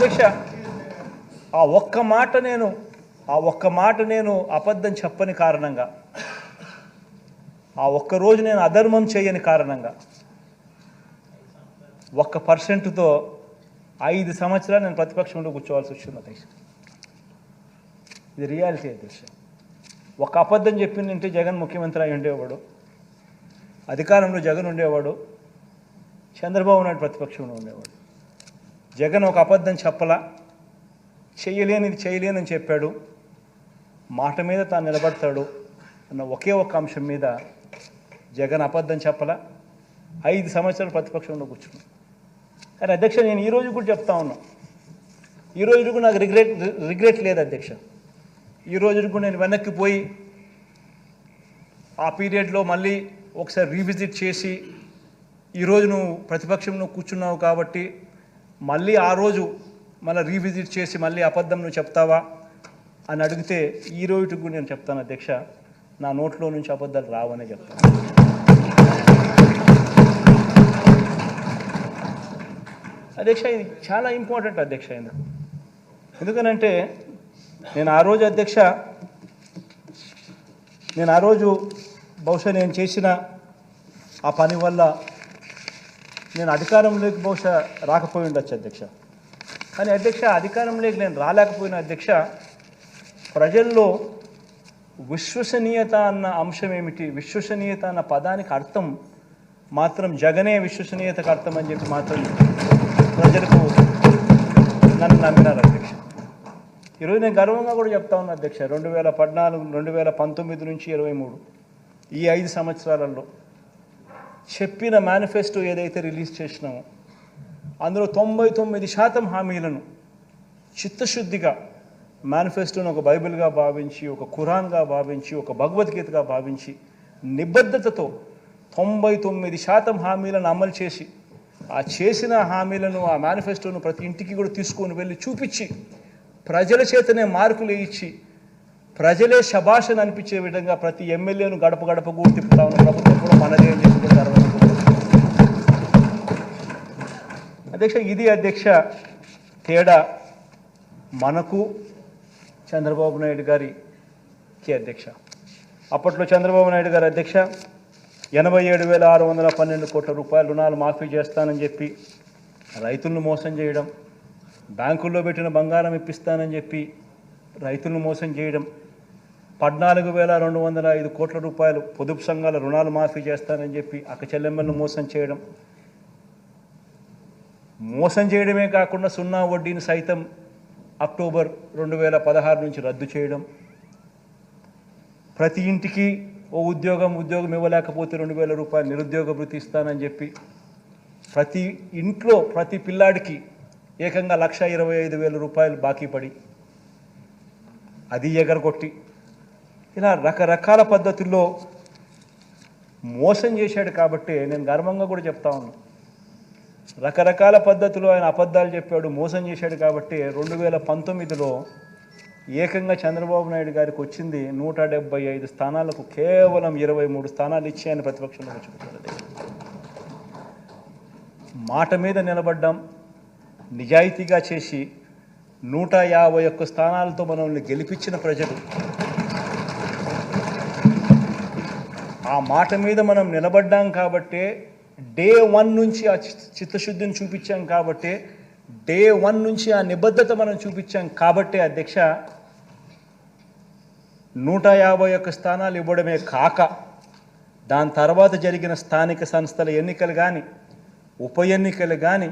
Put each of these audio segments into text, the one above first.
అధ్యక్ష ఆ ఒక్క మాట నేను అబద్ధం చెప్పని కారణంగా, ఆ ఒక్కరోజు నేను అధర్మం చేయని కారణంగా 1%తో 5 సంవత్సరాలు నేను ప్రతిపక్షంలో కూర్చోవాల్సి వచ్చింది అధ్యక్ష. ఇది రియాలిటీ అధ్యక్ష. ఒక అబద్ధం చెప్పిందంటే జగన్ ముఖ్యమంత్రి అయి ఉండేవాడు, అధికారంలో జగన్ ఉండేవాడు, చంద్రబాబు నాయుడు ప్రతిపక్షంలో ఉండేవాడు. జగన్ ఒక అబద్ధం చెప్పలా, చేయలేనని చెప్పాడు, మాట మీద తాను నిలబడతాడు అన్న ఒకే ఒక్క అంశం మీద జగన్ అబద్ధం చెప్పలా, 5 సంవత్సరాలు ప్రతిపక్షంలో కూర్చున్నాను. కానీ అధ్యక్ష నేను ఈరోజు కూడా చెప్తా ఉన్నా, ఈరోజు కూడా నాకు రిగ్రెట్ లేదు అధ్యక్ష. ఈరోజు కూడా నేను వెనక్కి పోయి ఆ పీరియడ్లో మళ్ళీ ఒకసారి రీవిజిట్ చేసి, ఈరోజు నువ్వు ప్రతిపక్షంలో కూర్చున్నావు కాబట్టి మళ్ళీ ఆ రోజు మళ్ళీ రీవిజిట్ చేసి మళ్ళీ అబద్ధం నువ్వు చెప్తావా అని అడిగితే ఈ రోజుకి కూడా నేను చెప్తాను అధ్యక్ష, నా నోట్లో నుంచి అబద్ధాలు రావనే చెప్తాను. అధ్యక్ష ఇది చాలా ఇంపార్టెంట్ అధ్యక్ష. ఎందుకనంటే నేను ఆ రోజు బహుశా నేను చేసిన ఆ పని వల్ల నేను అధికారంలోకి బహుశా రాకపోయి ఉండొచ్చు అధ్యక్ష. కానీ అధ్యక్ష అధికారంలోకి నేను రాలేకపోయిన అధ్యక్ష, ప్రజల్లో విశ్వసనీయత అన్న అంశం ఏమిటి, విశ్వసనీయత అన్న పదానికి అర్థం మాత్రం జగనే విశ్వసనీయతకు అర్థం అని చెప్పి మాత్రం ప్రజలకు నన్ను నమ్మినారు అధ్యక్ష. ఈరోజు నేను గర్వంగా కూడా చెప్తా ఉన్నా అధ్యక్ష, 2014, 2019 నుంచి 23 ఈ 5 సంవత్సరాలలో చెప్పిన మేనిఫెస్టో ఏదైతే రిలీజ్ చేసినామో అందులో 99% హామీలను చిత్తశుద్ధిగా మేనిఫెస్టోను ఒక బైబిల్గా భావించి, ఒక ఖురాన్గా భావించి, ఒక భగవద్గీతగా భావించి నిబద్ధతతో 99% హామీలను అమలు చేసి, ఆ చేసిన హామీలను ఆ మేనిఫెస్టోను ప్రతి ఇంటికి కూడా తీసుకొని వెళ్ళి చూపించి, ప్రజల చేతనే మార్కులు ఇచ్చి, ప్రజలే శభాషను అనిపించే విధంగా ప్రతి ఎమ్మెల్యేను గడప గడప కూడా తిప్పుతా ఉన్న ప్రభుత్వం కూడా మనదే అని చెప్పి కూడా అధ్యక్ష. ఇది అధ్యక్ష తేడా మనకు చంద్రబాబు నాయుడు గారికి అధ్యక్ష. అప్పట్లో చంద్రబాబు నాయుడు గారు అధ్యక్ష 87,612 కోట్ల రూపాయల రుణాలు మాఫీ చేస్తానని చెప్పి రైతులను మోసం చేయడం, బ్యాంకుల్లో పెట్టిన బంగారం ఇప్పిస్తానని చెప్పి రైతులను మోసం చేయడం, 14,205 కోట్ల రూపాయలు పొదుపు సంఘాల రుణాలు మాఫీ చేస్తానని చెప్పి అక్క చెల్లెమ్మలను మోసం చేయడమే కాకుండా సున్నా వడ్డీని సైతం అక్టోబర్ 2016 నుంచి రద్దు చేయడం, ప్రతి ఇంటికి ఓ ఉద్యోగం ఇవ్వలేకపోతే 2,000 రూపాయలు నిరుద్యోగ భృతి ఇస్తానని చెప్పి ప్రతి ఇంట్లో ప్రతి పిల్లాడికి ఏకంగా 1,25,000 రూపాయలు బాకీ పడి అది ఎగరగొట్టి ఇలా రకరకాల పద్ధతుల్లో మోసం చేశాడు. కాబట్టి నేను గర్వంగా కూడా చెప్తా ఉన్నాను, రకరకాల పద్ధతులు ఆయన అబద్ధాలు చెప్పాడు, మోసం చేశాడు. కాబట్టి 2019లో ఏకంగా చంద్రబాబు నాయుడు గారికి వచ్చింది 175 స్థానాలకు కేవలం 23 స్థానాలు ఇచ్చి ఆయన ప్రతిపక్షంలో కూర్చుంటాడు. మాట మీద నిలబడ్డాం, నిజాయితీగా చేసి 151 స్థానాలతో మనల్ని గెలిపించిన ప్రజలు, ఆ మాట మీద మనం నిలబడ్డాం కాబట్టే డే 1 నుంచి ఆ చిత్తశుద్ధిని చూపించాం, కాబట్టి డే 1 నుంచి ఆ నిబద్ధత మనం చూపించాం. కాబట్టే అధ్యక్ష 151 స్థానాలు ఇవ్వడమే కాక దాని తర్వాత జరిగిన స్థానిక సంస్థల ఎన్నికలు కానీ, ఉప ఎన్నికలు కానీ,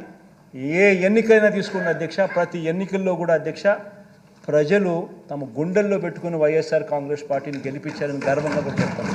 ఏ ఎన్నికైనా తీసుకున్న అధ్యక్ష, ప్రతి ఎన్నికల్లో కూడా అధ్యక్ష ప్రజలు తమ గుండెల్లో పెట్టుకుని వైఎస్ఆర్ కాంగ్రెస్ పార్టీని గెలిపించారని గర్వంగా చెప్తాను.